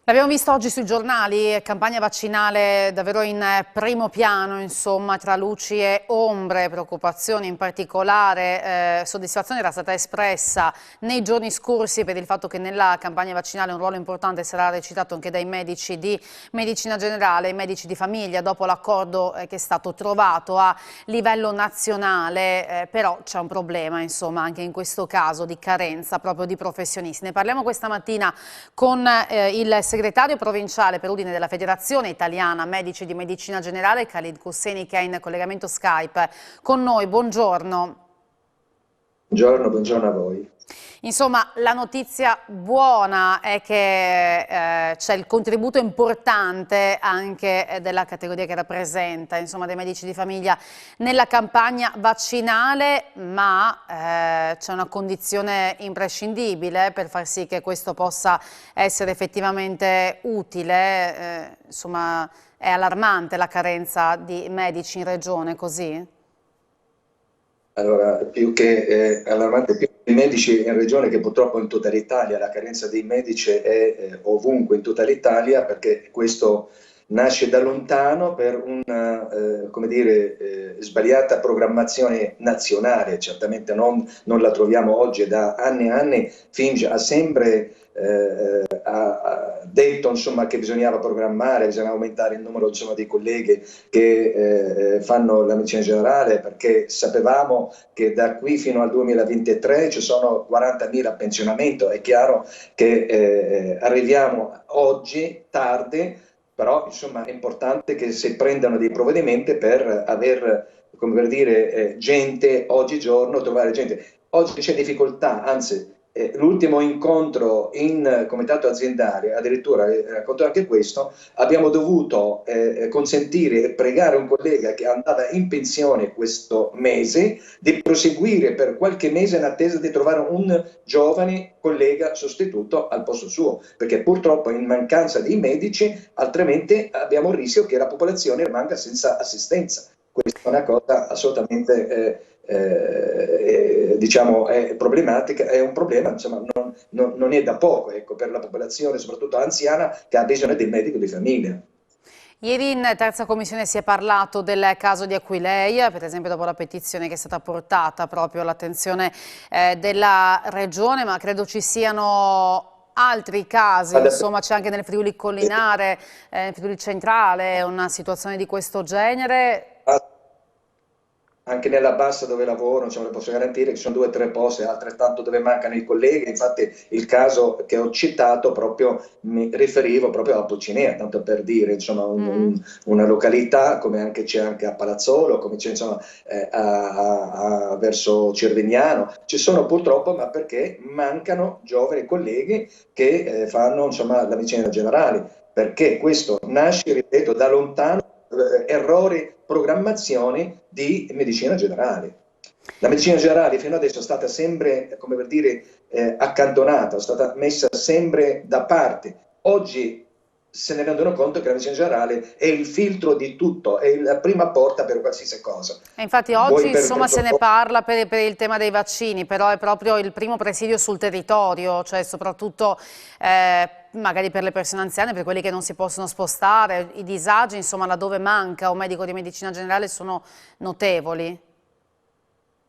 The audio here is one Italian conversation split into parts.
L'abbiamo visto oggi sui giornali, campagna vaccinale davvero in primo piano, insomma, tra luci e ombre, preoccupazioni in particolare. Soddisfazione era stata espressa nei giorni scorsi per il fatto che nella campagna vaccinale un ruolo importante sarà recitato anche dai medici di medicina generale, i medici di famiglia, dopo l'accordo che è stato trovato a livello nazionale, però c'è un problema, insomma, anche in questo caso di carenza proprio di professionisti. Ne parliamo questa mattina con il segretario provinciale per Udine della Federazione Italiana Medici di Medicina Generale, Khalid Husseini, che è in collegamento Skype con noi. Buongiorno. Buongiorno a voi. Insomma, la notizia buona è che c'è il contributo importante anche della categoria che rappresenta, insomma, dei medici di famiglia nella campagna vaccinale, ma c'è una condizione imprescindibile per far sì che questo possa essere effettivamente utile. Insomma, è allarmante la carenza di medici in regione, così? Allora, più che allarmante, più i medici in regione, che purtroppo in tutta l'Italia la carenza dei medici è ovunque in tutta l'Italia, perché questo nasce da lontano per una, come dire, sbagliata programmazione nazionale. Certamente non la troviamo oggi, da anni e anni Finge ha sempre ha detto, insomma, che bisognava programmare, bisognava aumentare il numero, insomma, di colleghi che fanno la medicina generale, perché sapevamo che da qui fino al 2023 ci sono 40.000 pensionamenti. È chiaro che arriviamo oggi tardi, però insomma è importante che si prendano dei provvedimenti per aver, come per dire, gente oggigiorno, trovare gente. Oggi c'è difficoltà, anzi l'ultimo incontro in comitato aziendale, addirittura racconto anche questo, abbiamo dovuto consentire e pregare un collega che andava in pensione questo mese di proseguire per qualche mese in attesa di trovare un giovane collega sostituto al posto suo, perché purtroppo in mancanza di medici altrimenti abbiamo il rischio che la popolazione rimanga senza assistenza. Questa è una cosa assolutamente diciamo, è problematica, è un problema, insomma, non è da poco, ecco, per la popolazione, soprattutto anziana, che ha bisogno del medico di famiglia. Ieri in terza commissione si è parlato del caso di Aquileia, per esempio dopo la petizione che è stata portata proprio all'attenzione della Regione, ma credo ci siano altri casi, insomma c'è anche nel Friuli Collinare, nel Friuli Centrale, una situazione di questo genere. Anche nella bassa dove lavoro, insomma, le posso garantire che ci sono 2 o 3 posti, altrettanto dove mancano i colleghi. Infatti il caso che ho citato proprio mi riferivo proprio a Pulcinea, tanto per dire, insomma, una località come anche c'è anche a Palazzolo, come c'è, insomma, verso Cervignano. Ci sono purtroppo, ma perché mancano giovani colleghi che fanno, insomma, la medicina generale, perché questo nasce, ripeto, da lontano, errori, programmazioni di medicina generale. La medicina generale fino adesso è stata sempre, come per dire, accantonata, è stata messa sempre da parte. Oggi se ne rendono conto che la medicina generale è il filtro di tutto, è la prima porta per qualsiasi cosa. E infatti oggi insomma se ne parla per il tema dei vaccini, però è proprio il primo presidio sul territorio, cioè soprattutto magari per le persone anziane, per quelli che non si possono spostare, i disagi, insomma, laddove manca un medico di medicina generale sono notevoli.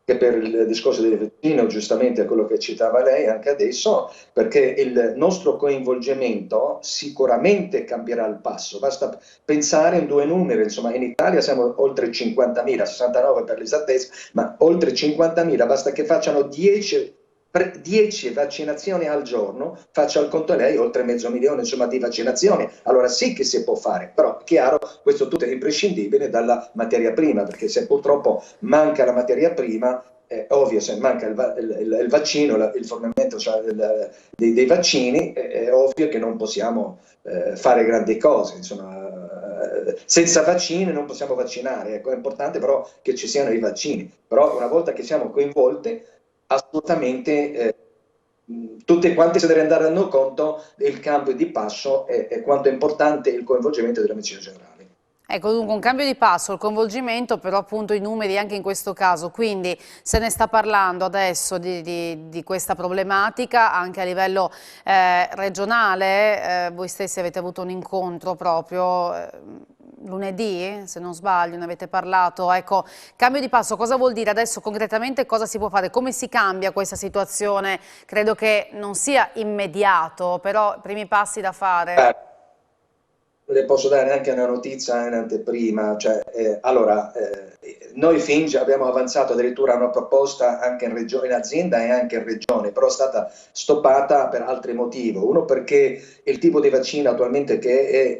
Che per il discorso delle vaccine, giustamente quello che citava lei anche adesso, perché il nostro coinvolgimento sicuramente cambierà il passo. Basta pensare in 2 numeri, insomma, in Italia siamo oltre 50.000, 69 per l'esattezza, ma oltre 50.000, basta che facciano 10 vaccinazioni al giorno, faccia il conto lei, oltre 500.000, insomma, di vaccinazioni. Allora sì che si può fare, però chiaro, questo tutto è imprescindibile dalla materia prima, perché se purtroppo manca la materia prima, è ovvio, se manca il vaccino, il fornimento, cioè, dei vaccini, è ovvio che non possiamo fare grandi cose, insomma, senza vaccini non possiamo vaccinare. Ecco, è importante però che ci siano i vaccini, però una volta che siamo coinvolti, assolutamente tutti quanti se ne renderanno conto del cambio di passo e quanto è importante il coinvolgimento della medicina generale. Ecco, dunque un cambio di passo, il coinvolgimento, però appunto i numeri anche in questo caso, quindi se ne sta parlando adesso di questa problematica anche a livello regionale, voi stessi avete avuto un incontro proprio lunedì, se non sbaglio, ne avete parlato, ecco, cambio di passo, cosa vuol dire adesso concretamente, cosa si può fare, come si cambia questa situazione? Credo che non sia immediato, però primi passi da fare. Le posso dare anche una notizia in anteprima, cioè, noi Finge abbiamo avanzato addirittura una proposta anche in azienda e anche in regione, però è stata stoppata per altri motivi. Uno perché il tipo di vaccino attualmente che è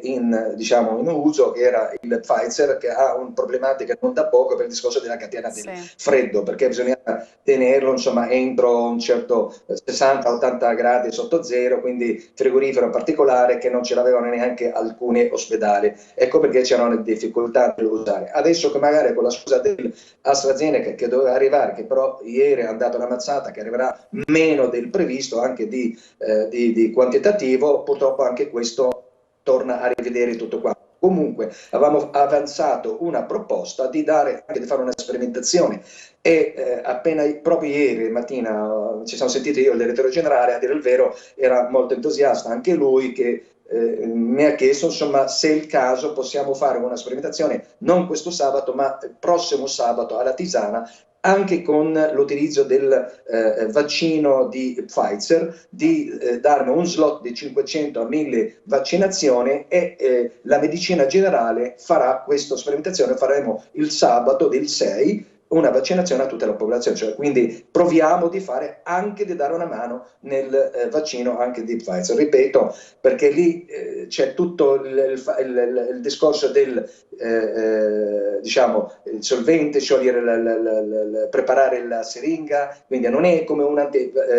diciamo, in uso, che era il Pfizer, che ha una problematica non da poco per il discorso della catena del freddo, perché bisogna tenerlo insomma entro un certo 60-80 gradi sotto zero, quindi frigorifero in particolare che non ce l'avevano neanche alcuni ospedali. Ecco perché c'erano le difficoltà di usare. Adesso che magari con la scusa dell'AstraZeneca che doveva arrivare, che però ieri è andata una mazzata che arriverà meno del previsto anche di quantitativo, purtroppo anche questo torna a rivedere tutto qua. Comunque avevamo avanzato una proposta di fare una sperimentazione e appena proprio ieri mattina ci siamo sentiti io, il direttore generale, a dire il vero era molto entusiasta anche lui, che mi ha chiesto insomma se è il caso possiamo fare una sperimentazione non questo sabato ma il prossimo sabato alla Tisana, anche con l'utilizzo del vaccino di Pfizer, di darmi un slot di 500 a 1000 vaccinazioni e la medicina generale farà questa sperimentazione, faremo il sabato del 6 una vaccinazione a tutta la popolazione, cioè, quindi proviamo di fare anche di dare una mano nel vaccino anche di Pfizer, ripeto, perché lì c'è tutto il discorso del diciamo il solvente, sciogliere preparare la siringa, quindi non è come un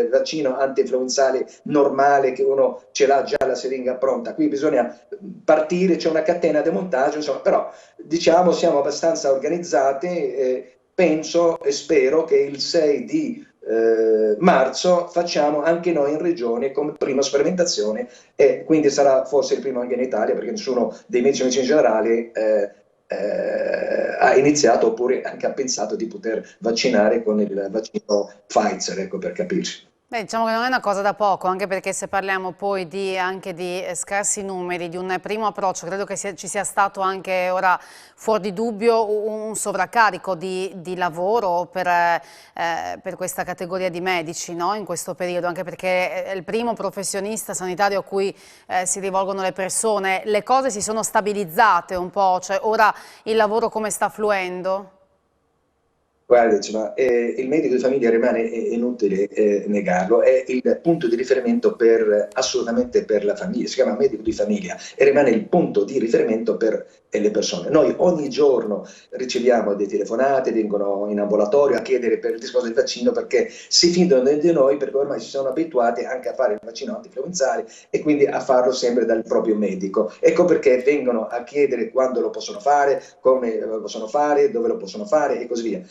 vaccino anti-influenzale normale che uno ce l'ha già la siringa pronta, qui bisogna partire, c'è una catena di montaggio, insomma, però diciamo siamo abbastanza organizzati. Penso e spero che il 6 di marzo facciamo anche noi in regione come prima sperimentazione e quindi sarà forse il primo anche in Italia perché nessuno dei medici in generale ha iniziato oppure anche ha pensato di poter vaccinare con il vaccino Pfizer, ecco, per capirci. Beh, diciamo che non è una cosa da poco, anche perché se parliamo poi anche di scarsi numeri, di un primo approccio, credo che ci sia stato anche ora fuori di dubbio un sovraccarico di lavoro per questa categoria di medici, no? In questo periodo, anche perché è il primo professionista sanitario a cui si rivolgono le persone. Le cose si sono stabilizzate un po', cioè ora il lavoro come sta fluendo? Guarda, insomma, il medico di famiglia rimane, è inutile negarlo, è il punto di riferimento assolutamente per la famiglia, si chiama medico di famiglia e rimane il punto di riferimento per le persone. Noi ogni giorno riceviamo delle telefonate, vengono in ambulatorio a chiedere per il discorso del vaccino perché si fidano di noi, perché ormai si sono abituati anche a fare il vaccino antinfluenzale e quindi a farlo sempre dal proprio medico. Ecco perché vengono a chiedere quando lo possono fare, come lo possono fare, dove lo possono fare e così via.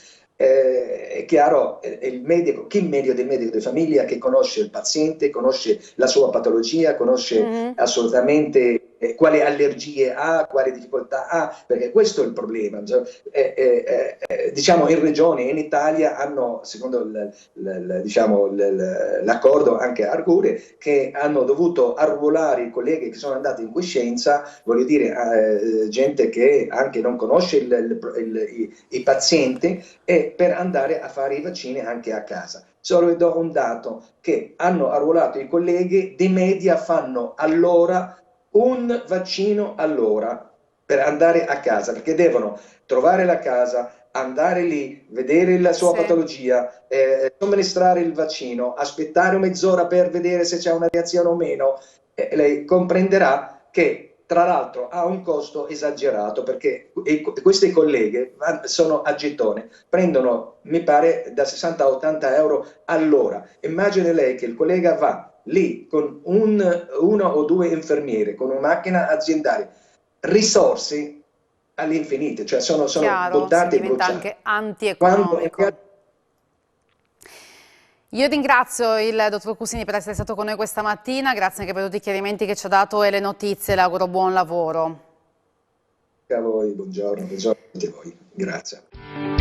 È chiaro, il medico, chi meglio del medico di famiglia che conosce il paziente, conosce la sua patologia, conosce assolutamente quali allergie ha, quali difficoltà ha, perché questo è il problema. Diciamo in regione e in Italia hanno, secondo diciamo, l'accordo anche a Arcure, che hanno dovuto arruolare i colleghi che sono andati in quiescenza, voglio dire, gente che anche non conosce i pazienti e per andare a fare i vaccini anche a casa. Solo vi do un dato, che hanno arruolato i colleghi, di media fanno all'ora un vaccino all'ora per andare a casa, perché devono trovare la casa, andare lì, vedere la sua patologia, somministrare il vaccino, aspettare mezz'ora per vedere se c'è una reazione o meno, lei comprenderà che tra l'altro ha un costo esagerato perché queste colleghe sono a gettone, prendono mi pare da 60 a 80 euro all'ora. Immagine lei che il collega va lì con uno o due infermiere, con una macchina aziendale, risorse all'infinito, cioè sono Chiaro, si buttate e diventa bruciate. anche antieconomico. Io ringrazio il dottor Cusini per essere stato con noi questa mattina, grazie anche per tutti i chiarimenti che ci ha dato e le notizie, le auguro buon lavoro. a voi, buongiorno, buongiorno a tutti voi, grazie.